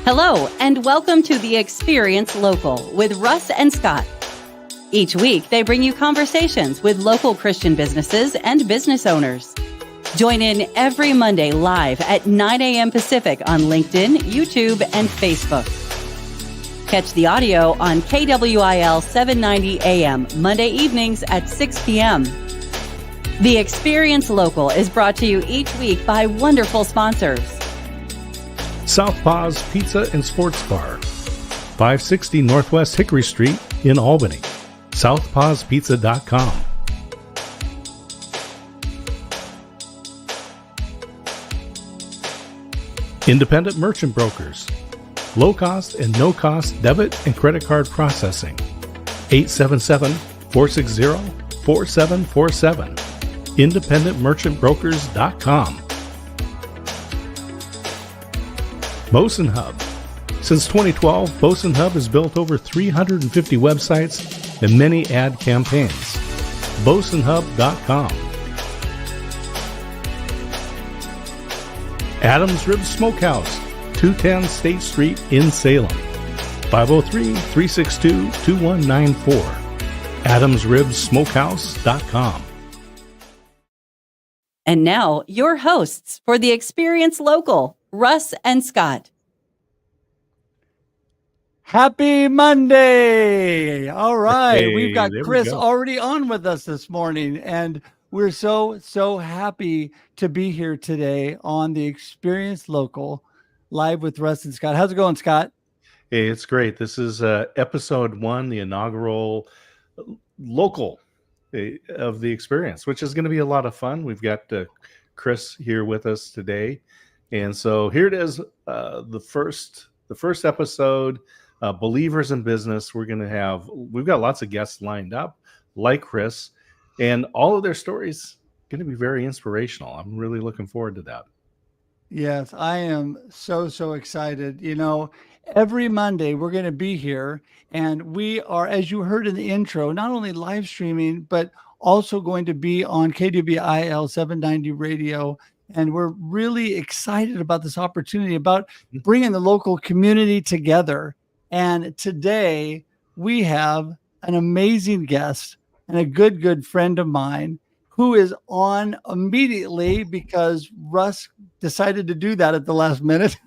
Hello, and welcome to The Experience Local with Russ and Scott. Each week, they bring you conversations with local Christian businesses and business owners. Join in every Monday live at 9 a.m. Pacific on LinkedIn, YouTube, and Facebook. Catch the audio on KWIL 790 AM Monday evenings at 6 p.m. The Experience Local is brought to you each week by wonderful sponsors. Southpaw's Pizza and Sports Bar, 560 Northwest Hickory Street in Albany. southpawspizza.com. Independent Merchant Brokers, low-cost and no-cost debit and credit card processing. 877-460-4747. independentmerchantbrokers.com. Bosun Hub. Since 2012, Bosun Hub has built over 350 websites and many ad campaigns. bosunhub.com. Adams Ribs Smokehouse, 210 State Street in Salem. 503-362-2194. adamsribssmokehouse.com. And now, your hosts for The Experience Local, Russ and Scott. Happy Monday! All right, Hey, we've got there we Chris go. already on with us this morning, and we're so happy to be here today on The Experience Local, live with Russ and Scott. How's it going, Scott? Hey, it's great. This is episode 1, the inaugural local of the experience, which is going to be a lot of fun. We've got Chris here with us today. And so here it is, the first episode, Believers in Business. We've got lots of guests lined up, like Chris, and all of their stories going to be very inspirational. I'm really looking forward to that. Yes, I am so excited. You know, every Monday we're going to be here, and we are, as you heard in the intro, not only live streaming, but also going to be on KWIL 790 radio. And we're really excited about this opportunity, about bringing the local community together. And today we have an amazing guest and a good friend of mine who is on immediately because Russ decided to do that at the last minute.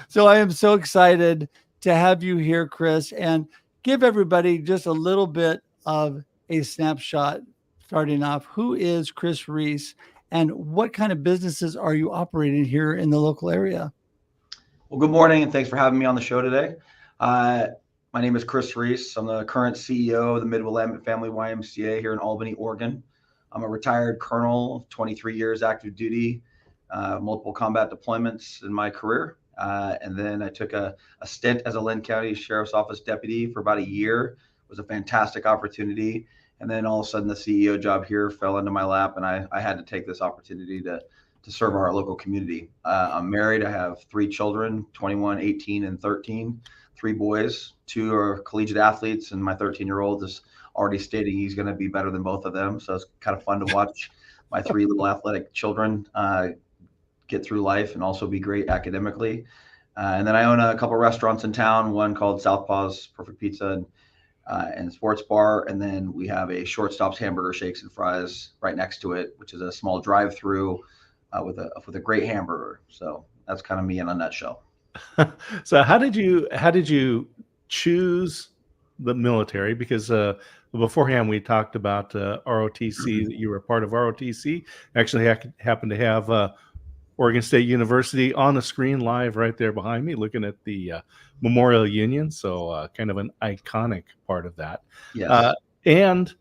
So I am so excited to have you here, Chris, and give everybody just a little bit of a snapshot starting off. Who is Chris Reese? And what kind of businesses are you operating here in the local area? Well, good morning, and thanks for having me on the show today. My name is Chris Reese. I'm the current CEO of the Mid-Willamette Family YMCA here in Albany, Oregon. I'm a retired colonel, 23 years active duty, multiple combat deployments in my career. And then I took a stint as a Linn County Sheriff's Office deputy for about a year. It was a fantastic opportunity. And then all of a sudden the CEO job here fell into my lap, and I had to take this opportunity to serve our local community. I'm married. I have 3 children, 21, 18, and 13, 3 boys. 2 are collegiate athletes, and my 13-year-old is already stating he's going to be better than both of them. So it's kind of fun to watch my 3 little athletic children get through life and also be great academically. And then I own a couple restaurants in town, one called Southpaw's Perfect Pizza and Sports Bar. And then we have a Shortstop's Hamburger Shakes and Fries right next to it, which is a small drive-through with a great hamburger. So that's kind of me in a nutshell. So how did you choose the military? Because beforehand we talked about ROTC, that you were a part of ROTC. Actually happened to have Oregon State University on the screen live right there behind me, looking at the Memorial Union. So kind of an iconic part of that. Yes. And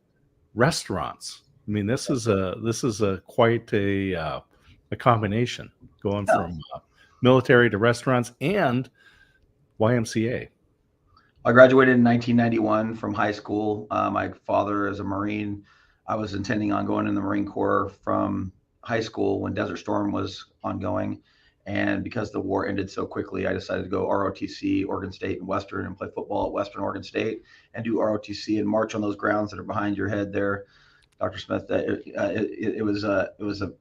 restaurants. I mean, this is quite a combination, going from military to restaurants and YMCA. I graduated in 1991 from high school. My father is a Marine. I was intending on going in the Marine Corps from high school when Desert Storm was ongoing. And because the war ended so quickly, I decided to go ROTC, Oregon State and Western, and play football at Western Oregon State and do ROTC and march on those grounds that are behind your head there, Dr. Smith. It was a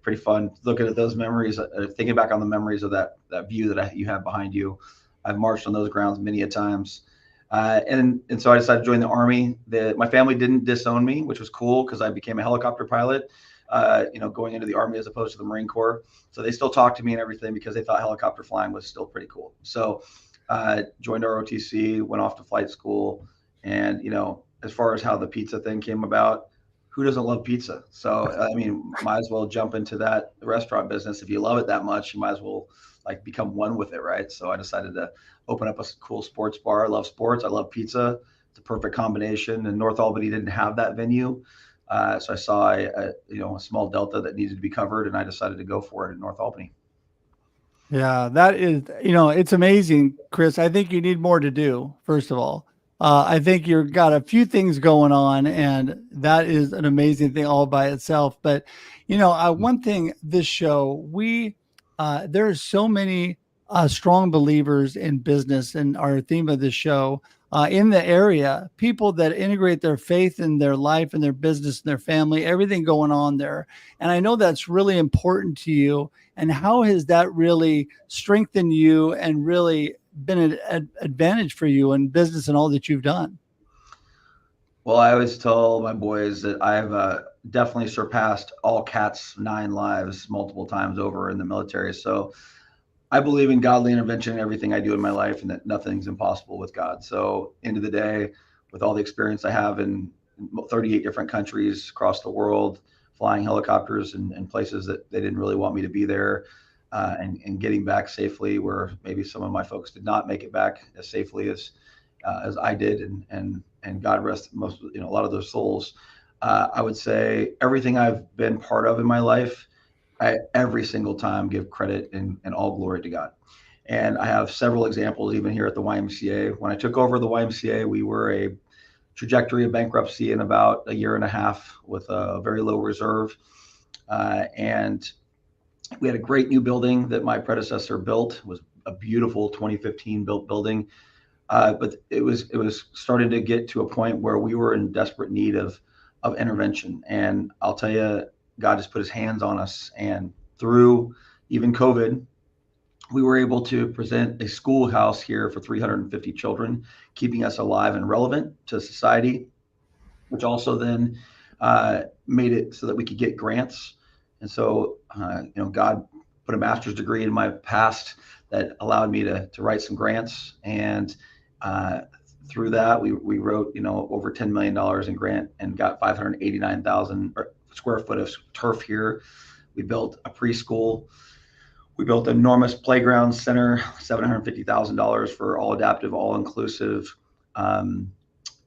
pretty fun looking at those memories, thinking back on the memories of that view that you have behind you. I've marched on those grounds many a times. And so I decided to join the Army. My family didn't disown me, which was cool because I became a helicopter pilot, going into the Army as opposed to the Marine Corps. So they still talked to me and everything because they thought helicopter flying was still pretty cool. So joined ROTC, went off to flight school. And, as far as how the pizza thing came about, who doesn't love pizza? So, I mean, might as well jump into that restaurant business. If you love it that much, you might as well become one with it, right? So I decided to open up a cool sports bar. I love sports. I love pizza. It's a perfect combination. And North Albany didn't have that venue. So I saw a small delta that needed to be covered, and I decided to go for it in North Albany. Yeah, that is, it's amazing, Chris. I think you need more to do, first of all. I think you've got a few things going on, and that is an amazing thing all by itself. But, one thing, this show, there's so many strong believers in business, and our theme of the show in the area, people that integrate their faith in their life and their business and their family, everything going on there. And I know that's really important to you. And how has that really strengthened you and really been an advantage for you in business and all that you've done? Well, I always tell my boys that I've definitely surpassed all cats' 9 lives multiple times over in the military. So I believe in godly intervention in everything I do in my life, and that nothing's impossible with God. So end of the day, with all the experience I have in 38 different countries across the world, flying helicopters in places that they didn't really want me to be there, and getting back safely where maybe some of my folks did not make it back as safely as I did, and God rest a lot of those souls. I would say everything I've been part of in my life, I every single time give credit and all glory to God. And I have several examples even here at the YMCA. When I took over the YMCA, we were a trajectory of bankruptcy in about a year and a half with a very low reserve. And we had a great new building that my predecessor built. It was a beautiful 2015 built building. But it was starting to get to a point where we were in desperate need of intervention. And I'll tell you, God just put his hands on us. And through even COVID, we were able to present a schoolhouse here for 350 children, keeping us alive and relevant to society, which also then made it so that we could get grants. And so, God put a master's degree in my past that allowed me to write some grants. And through that, we wrote, over $10 million in grant and got 589,000 square foot of turf here. We built a preschool. We built an enormous playground center, $750,000 for all adaptive, all inclusive, an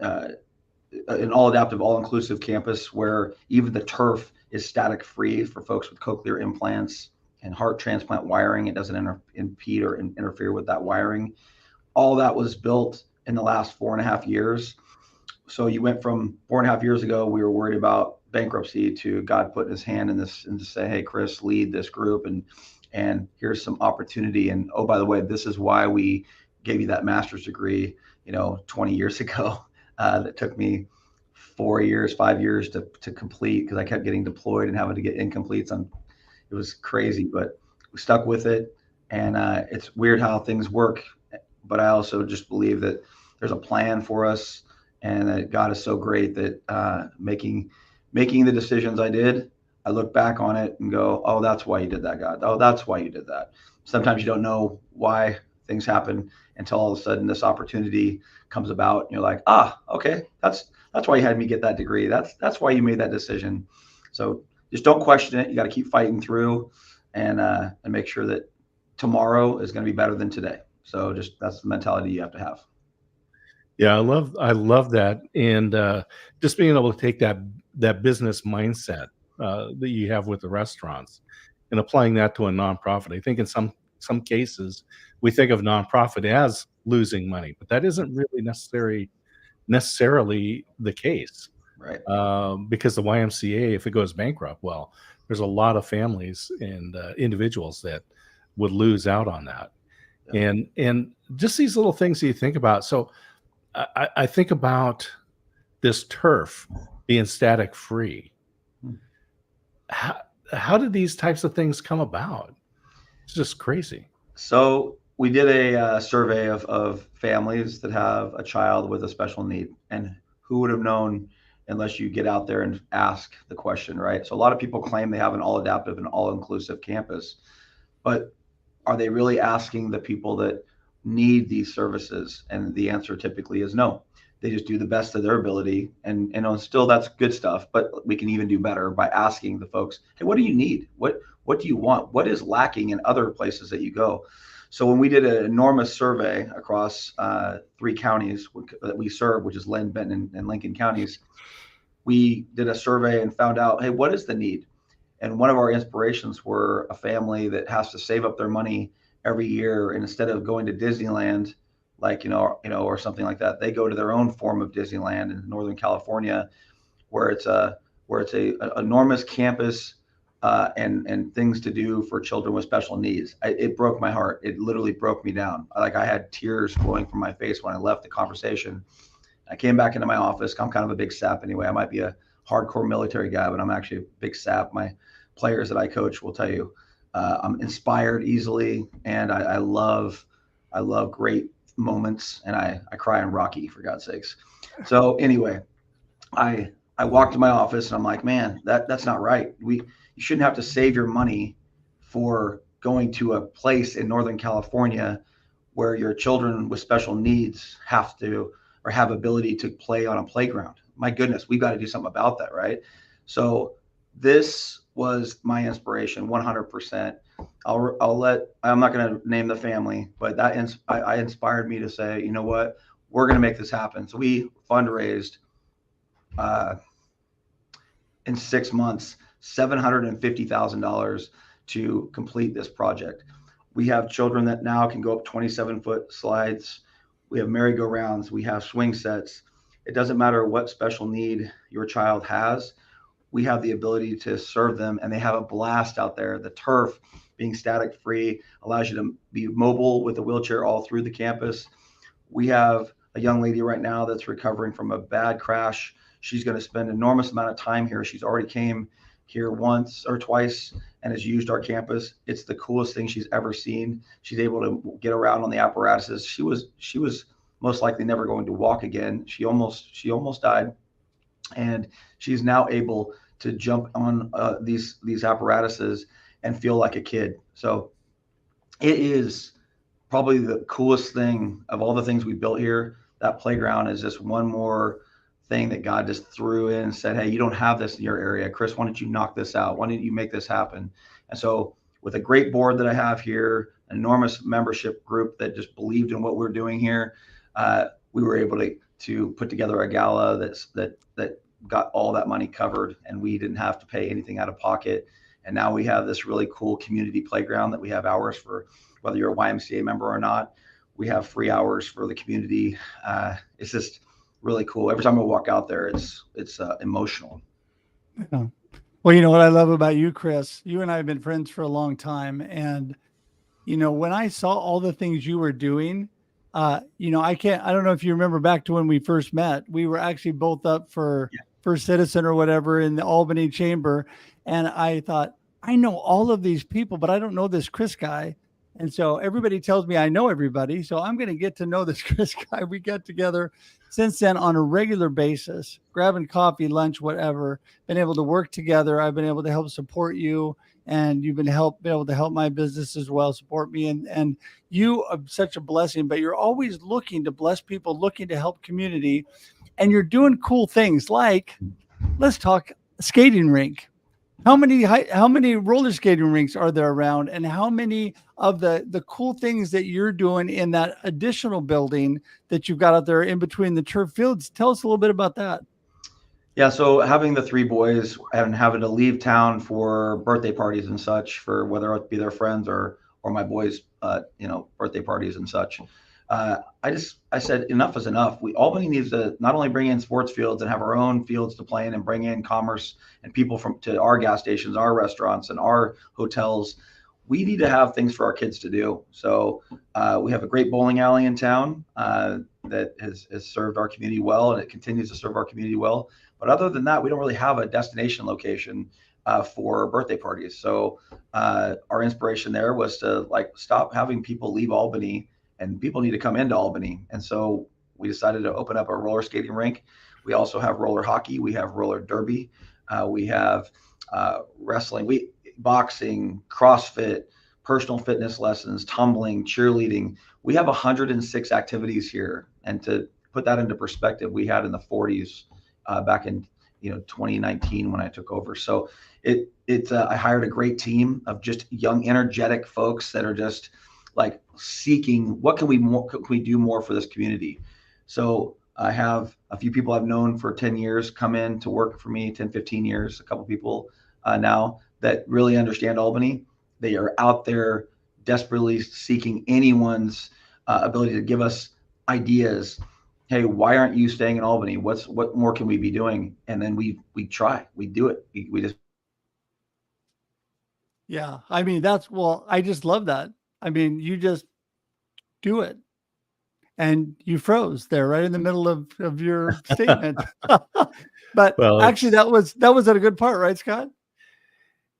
all adaptive, all inclusive campus where even the turf is static free for folks with cochlear implants and heart transplant wiring. It doesn't impede or interfere with that wiring. All that was built in the last 4.5 years. So you went from 4.5 years ago, we were worried about bankruptcy, to God putting his hand in this and to say, hey, Chris, lead this group, and here's some opportunity. And oh, by the way, this is why we gave you that master's degree, 20 years ago. That took me 5 years to complete, because I kept getting deployed and having to get incompletes on. It was crazy, but we stuck with it. And it's weird how things work, but I also just believe that there's a plan for us, and that God is so great that making the decisions I did, I look back on it and go, oh, that's why you did that, God. Oh, that's why you did that. Sometimes you don't know why things happen until all of a sudden this opportunity comes about. And you're like, okay, that's why you had me get that degree. That's why you made that decision. So just don't question it. You got to keep fighting through, and make sure that tomorrow is going to be better than today. So that's the mentality you have to have. Yeah, I love that, and just being able to take that business mindset that you have with the restaurants and applying that to a nonprofit. I think in some cases we think of nonprofit as losing money, but that isn't really necessarily the case, right? Because the YMCA, if it goes bankrupt, well, there's a lot of families and individuals that would lose out on that. Yeah. And just these little things that you think about. So I think about this turf being static free. How did these types of things come about? It's just crazy. So we did a survey of families that have a child with a special need, and who would have known unless you get out there and ask the question, right? So a lot of people claim they have an all adaptive and all inclusive campus, but are they really asking the people that need these services? And the answer typically is no. They just do the best of their ability, and still that's good stuff, but we can even do better by asking the folks, hey, what do you need? What do you want? What is lacking in other places that you go? So when we did an enormous survey across 3 counties that we serve, which is Lynn, Benton, and Lincoln counties, we did a survey and found out, hey, what is the need? And one of our inspirations were a family that has to save up their money every year, and instead of going to Disneyland, like or something like that, they go to their own form of Disneyland in Northern California, where it's a enormous campus and things to do for children with special needs. It broke my heart. It literally broke me down. Like, I had tears flowing from my face when I left the conversation. I came back into my office. I'm kind of a big sap anyway. I might be a hardcore military guy, but I'm actually a big sap. My players that I coach will tell you, I'm inspired easily, and I love great moments, and I cry in Rocky, for God's sakes. So anyway, I walked to my office and I'm like, man, that's not right. You shouldn't have to save your money for going to a place in Northern California where your children with special needs have to, or have ability to play on a playground. My goodness, we've got to do something about that, right? So this was my inspiration, 100%. I'm not going to name the family, but I inspired me to say, you know what, we're going to make this happen. So we fundraised in 6 months, $750,000 to complete this project. We have children that now can go up 27-foot slides. We have merry-go-rounds. We have swing sets. It doesn't matter what special need your child has. We have the ability to serve them, and they have a blast out there. The turf, being static free, allows you to be mobile with a wheelchair all through the campus. We have a young lady right now that's recovering from a bad crash. She's going to spend an enormous amount of time here. She's already came here once or twice and has used our campus. It's the coolest thing she's ever seen. She's able to get around on the apparatuses. She was most likely never going to walk again. She almost died, and she's now able to jump on these apparatuses and feel like a kid. So it is probably the coolest thing of all the things we built here. That playground is just one more thing that God just threw in and said, hey, you don't have this in your area. Chris, why don't you knock this out? Why don't you make this happen? And so with a great board that I have here, an enormous membership group that just believed in what we're doing here, we were able to put together a gala that got all that money covered, and we didn't have to pay anything out of pocket. And now we have this really cool community playground that we have hours for, whether you're a YMCA member or not. We have free hours for the community. It's just really cool. Every time I walk out there, it's emotional. Yeah. Well, you know what I love about you, Chris? You and I have been friends for a long time. And, when I saw all the things you were doing, I don't know if you remember back to when we first met. We were actually both up for First Citizen or whatever in the Albany chamber. And I thought, I know all of these people, but I don't know this Chris guy. And so everybody tells me I know everybody. So I'm going to get to know this Chris guy. We get together since then on a regular basis, grabbing coffee, lunch, whatever, been able to work together. I've been able to help support you, and you've been able to help my business as well, support me. And you are such a blessing, but you're always looking to bless people, looking to help community. And you're doing cool things like, let's talk skating rink. How many roller skating rinks are there around, and how many of the cool things that you're doing in that additional building that you've got out there in between the turf fields? Tell us a little bit about that. Yeah, so having the 3 boys and having to leave town for birthday parties and such, for whether it be their friends or my boys' birthday parties and such, I said enough is enough. Albany needs to not only bring in sports fields and have our own fields to play in, and bring in commerce and people to our gas stations, our restaurants, and our hotels. We need to have things for our kids to do. So we have a great bowling alley in town that has served our community well, and it continues to serve our community well. But other than that, we don't really have a destination location. for birthday parties. So our inspiration there was to like stop having people leave Albany, and people need to come into Albany. And so we decided to open up a roller skating rink. We also have roller hockey. We have roller derby. We have wrestling, boxing, CrossFit, personal fitness lessons, tumbling, cheerleading. We have 106 activities here. And to put that into perspective, we had in the 40s back in 2019 when I took over. So I hired a great team of just young, energetic folks that are just like seeking what can we do more for this community. So I have a few people I've known for 10 years come in to work for me, 10, 15 years, a couple people now that really understand Albany. They are out there desperately seeking anyone's ability to give us ideas. Hey, why aren't you staying in Albany? What more can we be doing? And then we try, we do it. We just. Yeah. I mean, I just love that. I mean, you just do it. And you froze there right in the middle of your statement. But Well, actually that was at a good part, right, Scott?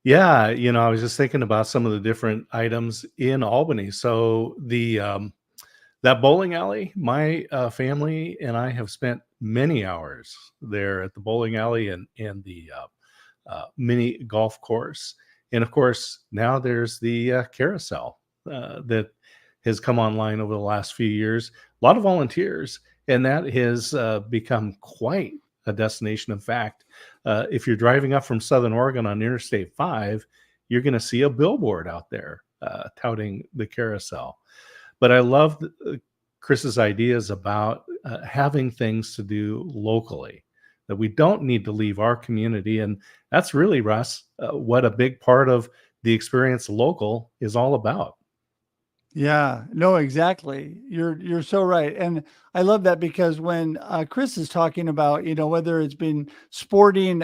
yeah, I was just thinking about some of the different items in Albany. So that bowling alley, my family and I have spent many hours there at the bowling alley and the mini golf course. And of course, now there's the carousel that has come online over the last few years. A lot of volunteers, and that has become quite a destination. In fact, if you're driving up from Southern Oregon on Interstate 5, you're going to see a billboard out there touting the carousel. But I love Chris's ideas about having things to do locally, that we don't need to leave our community. And that's really, Russ, what a big part of the Experience Local is all about. Yeah, no, exactly. You're so right. And I love that because when Chris is talking about, whether it's been sporting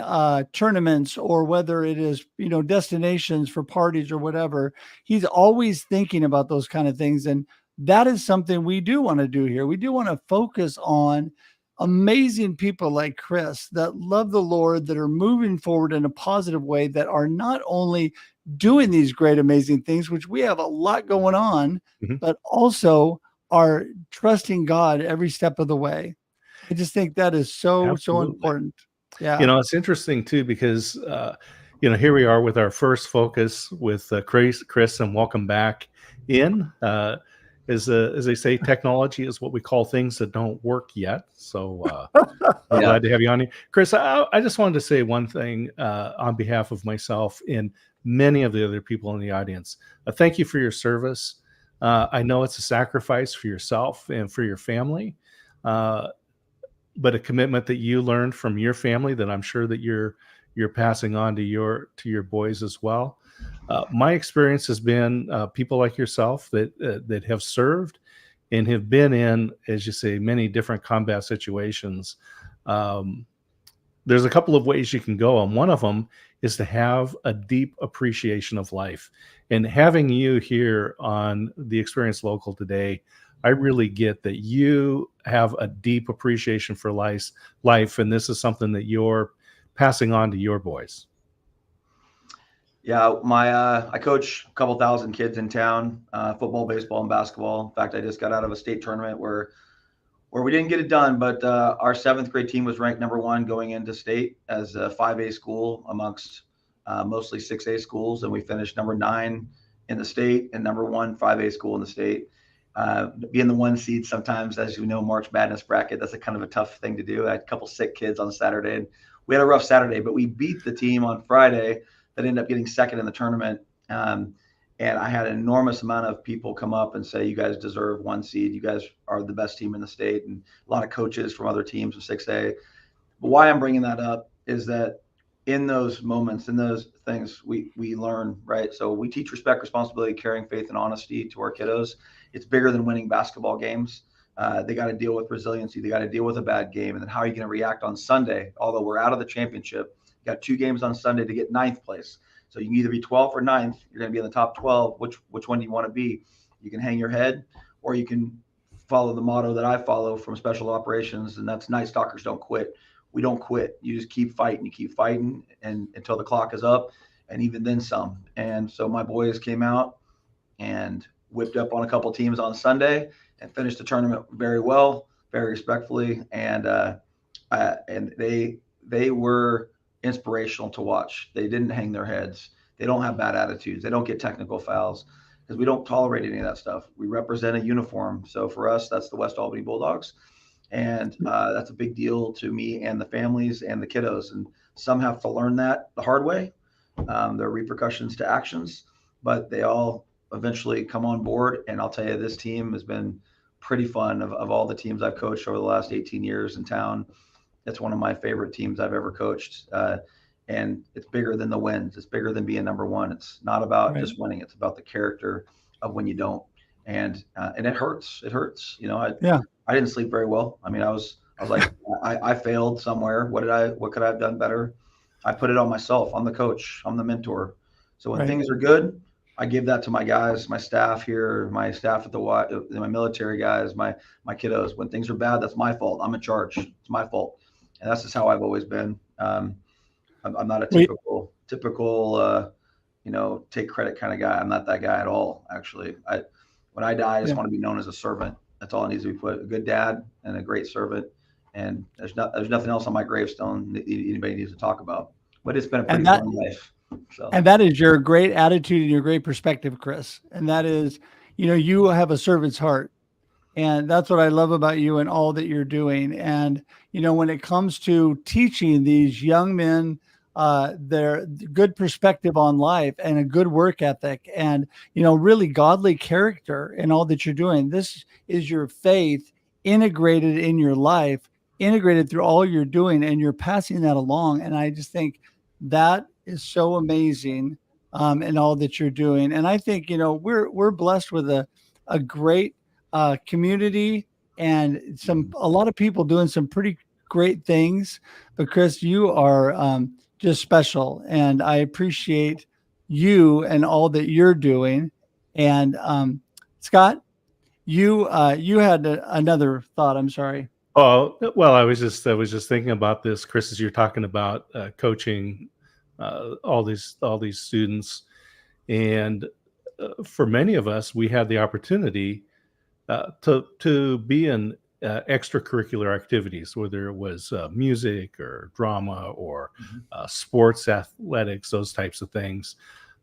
tournaments or whether it is, destinations for parties or whatever, he's always thinking about those kind of things. And that is something we do want to do here. We do want to focus on amazing people like Chris that love the Lord, that are moving forward in a positive way, that are not only doing these great, amazing things, which we have a lot going on, but also are trusting God every step of the way. I just think that is so important. Yeah. It's interesting too, because, here we are with our first focus with Chris, and welcome back in. As they say, technology is what we call things that don't work yet. So I'm glad to have you on here. Chris, I just wanted to say one thing on behalf of myself and many of the other people in the audience. Thank you for your service. I know it's a sacrifice for yourself and for your family, but a commitment that you learned from your family that I'm sure that you're passing on to your boys as well. My experience has been people like yourself that have served and have been in, as you say, many different combat situations. There's a couple of ways you can go, and one of them is to have a deep appreciation of life. And having you here on the Experience Local today, I really get that you have a deep appreciation for life, and this is something that you're passing on to your boys. Yeah, I coach a couple thousand kids in town, football, baseball, and basketball. In fact, I just got out of a state tournament where we didn't get it done, but our 7th grade team was ranked number 1 going into state as a 5A school amongst mostly 6A schools, and we finished number 9 in the state and number 1 5A school in the state. Being the 1 seed sometimes, as you know, March Madness bracket, that's a kind of a tough thing to do. I had a couple sick kids on Saturday, and we had a rough Saturday, but we beat the team on Friday that ended up getting 2nd in the tournament. And I had an enormous amount of people come up and say, you guys deserve 1 seed. You guys are the best team in the state. And a lot of coaches from other teams of 6A. But why I'm bringing that up is that in those moments, in those things, we learn, right? So we teach respect, responsibility, caring, faith, and honesty to our kiddos. It's bigger than winning basketball games. They got to deal with resiliency. They got to deal with a bad game. And then how are you going to react on Sunday? Although we're out of the championship, you got 2 games on Sunday to get 9th place. So you can either be 12th or 9th. You're going to be in the top 12. Which one do you want to be? You can hang your head, or you can follow the motto that I follow from special operations, and that's Night Stalkers don't quit. we don't quit. You just keep fighting. You keep fighting and until the clock is up, and even then some. And so my boys came out and whipped up on a couple teams on Sunday and finished the tournament very well, very respectfully. And they were inspirational to watch. They didn't hang their heads. They don't have bad attitudes. They don't get technical fouls because we don't tolerate any of that stuff. We represent a uniform. So for us, that's the West Albany Bulldogs. And that's a big deal to me and the families and the kiddos. And some have to learn that the hard way. There are repercussions to actions, but they all eventually come on board. And I'll tell you, this team has been pretty fun. Of all the teams I've coached over the last 18 years in town, it's one of my favorite teams I've ever coached. And it's bigger than the wins. It's bigger than being number one. It's not about just winning. It's about the character of when you don't. And it hurts. It hurts. You know, I didn't sleep very well. I mean, I was like, I failed somewhere. What could I have done better? I put it on myself. I'm the coach. I'm the mentor. So when things are good, I give that to my guys, my staff here, my staff at my military guys, my kiddos. When things are bad, that's my fault. I'm in charge. It's my fault. And that's just how I've always been. I'm not a typical, take credit kind of guy. I'm not that guy at all. Actually, when I die, I just want to be known as a servant. That's all it needs to be put. A good dad and a great servant. And there's nothing else on my gravestone that anybody needs to talk about. But it's been a pretty fun life. So. And that is your great attitude and your great perspective, Chris. And that is, you have a servant's heart. And that's what I love about you and all that you're doing. And, when it comes to teaching these young men their good perspective on life and a good work ethic and, really godly character in all that you're doing, this is your faith integrated in your life, integrated through all you're doing, and you're passing that along. And I just think that is so amazing in all that you're doing. And I think, we're blessed with a great community and a lot of people doing some pretty great things. But Chris, you are just special, and I appreciate you and all that you're doing. And Scott, you had another thought. I'm sorry. Oh, well, I was just thinking about this, Chris, as you're talking about coaching all these students, and for many of us, we had the opportunity to be in extracurricular activities, whether it was music or drama or sports, athletics, those types of things.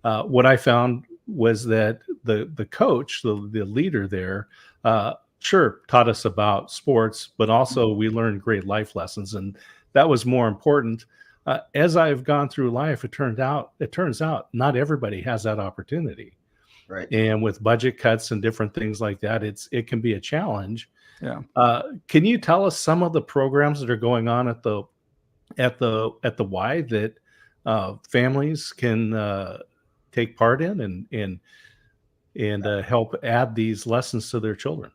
What I found was that the coach, the leader there, sure taught us about sports, but also we learned great life lessons, and that was more important. As I've gone through life, it turns out not everybody has that opportunity. Right. And with budget cuts and different things like that, it can be a challenge. Yeah. Can you tell us some of the programs that are going on at the Y that families can take part in and help add these lessons to their children?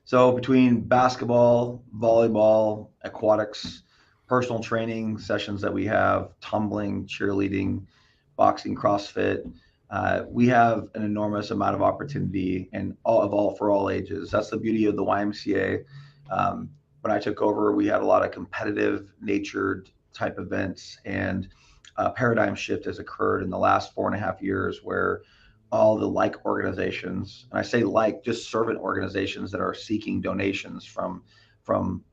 So between basketball, volleyball, aquatics, personal training sessions that we have, tumbling, cheerleading, boxing, CrossFit, we have an enormous amount of opportunity and for all ages. That's the beauty of the YMCA. When I took over, we had a lot of competitive natured type events, and a paradigm shift has occurred in the last 4.5 years where all the organizations, and I say just servant organizations that are seeking donations from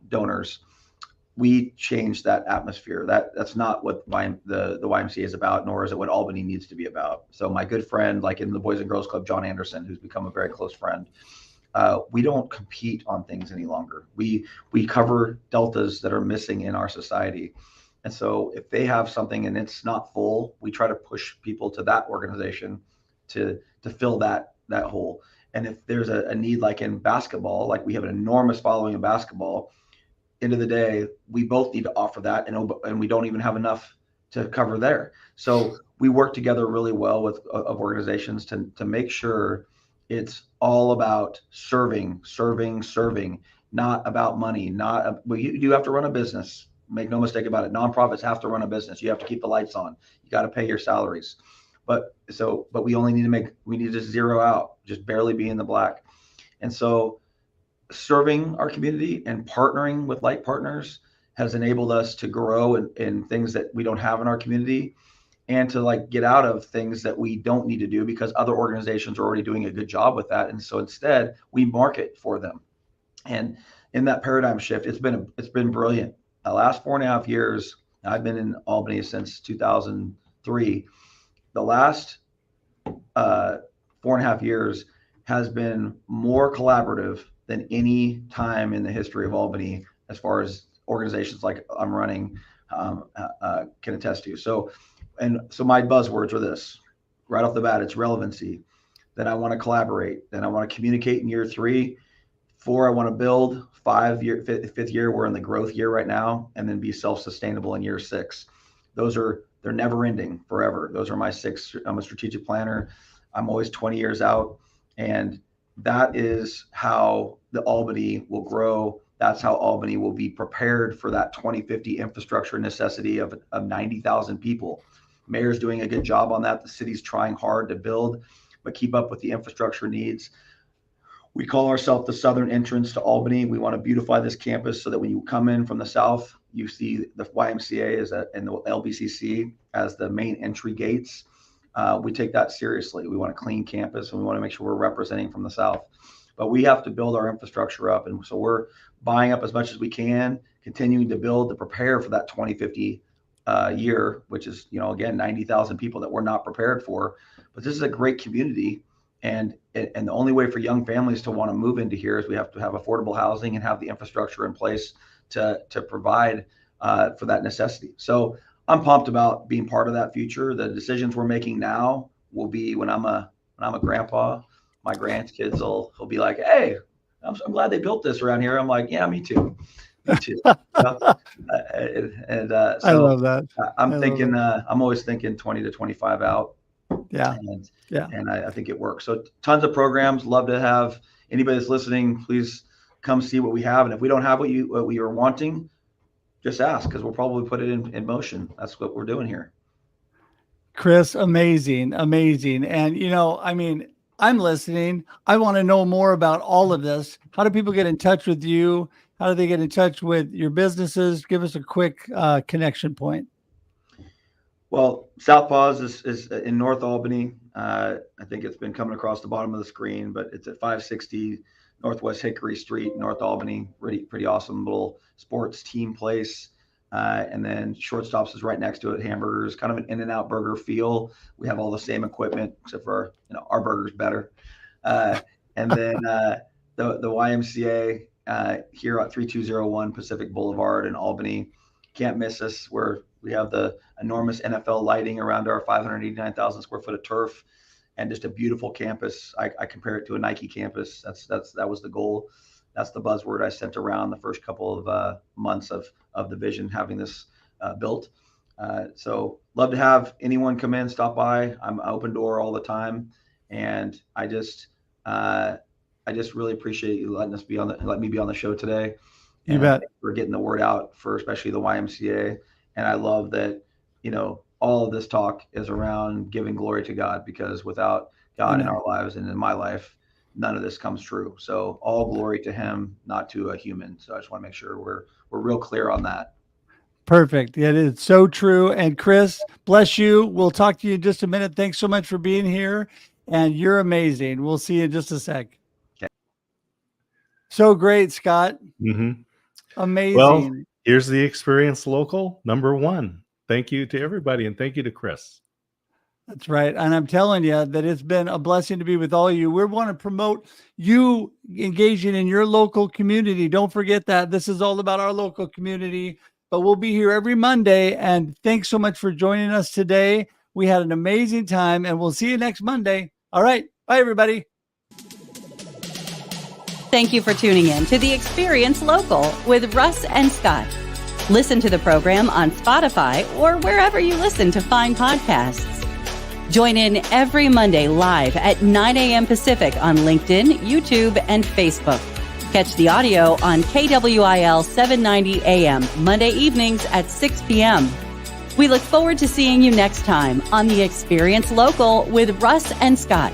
donors, we changed that atmosphere. That's not what the YMCA is about, nor is it what Albany needs to be about. So my good friend, like in the Boys and Girls Club, John Anderson, who's become a very close friend, we don't compete on things any longer. We cover deltas that are missing in our society. And so if they have something and it's not full, we try to push people to that organization to fill that hole. And if there's a need, like in basketball, like we have an enormous following in basketball, end of the day, we both need to offer that, and we don't even have enough to cover there. So we work together really well with organizations to make sure it's all about serving, not about money. You have to run a business. Make no mistake about it. Nonprofits have to run a business. You have to keep the lights on. You got to pay your salaries. But we only need to zero out, just barely be in the black. And so serving our community and partnering with like partners has enabled us to grow in things that we don't have in our community, and to like get out of things that we don't need to do because other organizations are already doing a good job with that. And so instead we market for them. And in that paradigm shift, it's been brilliant. The last 4.5 years, I've been in Albany since 2003. The last 4.5 years has been more collaborative than any time in the history of Albany, as far as organizations like I'm running can attest to. So my buzzwords are this, right off the bat: it's relevancy. Then I want to collaborate. Then I want to communicate in year 3. 4, I want to build. 5th year, we're in the growth year right now, and then be self-sustainable in year 6. They're never ending, forever. Those are my 6. I'm a strategic planner. I'm always 20 years out. And that is how the Albany will grow. That's how Albany will be prepared for that 2050 infrastructure necessity of 90,000 people. Mayor's doing a good job on that. The city's trying hard to build, but keep up with the infrastructure needs. We call ourselves the southern entrance to Albany. We want to beautify this campus so that when you come in from the south, you see the YMCA and the LBCC as the main entry gates. We take that seriously. We want a clean campus, and we want to make sure we're representing from the south. But we have to build our infrastructure up. And so we're buying up as much as we can, continuing to build to prepare for that 2050 year, which is, again, 90,000 people that we're not prepared for. But this is a great community. And the only way for young families to want to move into here is we have to have affordable housing and have the infrastructure in place to provide for that necessity. So I'm pumped about being part of that future. The decisions we're making now will be when I'm a grandpa. My grandkids will be like, "Hey, I'm glad they built this around here." I'm like, "Yeah, me too." Me too. So I love that. I'm always thinking 20 to 25 out. Yeah. And I think it works. So tons of programs. Love to have anybody that's listening, please come see what we have. And if we don't have what we are wanting, just ask, because we'll probably put it in motion. That's what we're doing here. Chris, amazing. And, I'm listening. I want to know more about all of this. How do people get in touch with you? How do they get in touch with your businesses? Give us a quick connection point. Well, Southpaws is in North Albany. I think it's been coming across the bottom of the screen, but it's at 560 Northwest Hickory Street, North Albany. Pretty awesome little sports team place. And then Shortstops is right next to it. Hamburgers, kind of an In-N-Out burger feel. We have all the same equipment, except for our burger's better. And then the YMCA here at 3201 Pacific Boulevard in Albany. Can't miss us. We have the enormous NFL lighting around our 589,000 square foot of turf, and just a beautiful campus. I compare it to a Nike campus. That was the goal. That's the buzzword I sent around the first couple of months of the vision, having this built. So love to have anyone come in, stop by. I'm open door all the time, and I just really appreciate you letting me be on the show today. You bet. We're getting the word out for especially the YMCA, and I love that all of this talk is around giving glory to God, because without God in our lives and in my life, none of this comes true. So all glory to Him, not to a human. So I just want to make sure we're real clear on that. Perfect. It is so true. And Chris, bless you. We'll talk to you in just a minute. Thanks so much for being here. And you're amazing. We'll see you in just a sec. Okay. So great, Scott. Mm-hmm. Amazing. Well, here's the Experience Local #1. Thank you to everybody, and thank you to Chris. That's right. And I'm telling you that it's been a blessing to be with all of you. We want to promote you engaging in your local community. Don't forget that this is all about our local community, but we'll be here every Monday. And thanks so much for joining us today. We had an amazing time, and we'll see you next Monday. All right. Bye, everybody. Thank you for tuning in to the Experience Local with Russ and Scott. Listen to the program on Spotify or wherever you listen to find podcasts. Join in every Monday live at 9 a.m. Pacific on LinkedIn, YouTube, and Facebook. Catch the audio on KWIL 790 AM Monday evenings at 6 p.m. We look forward to seeing you next time on the Experience Local with Russ and Scott.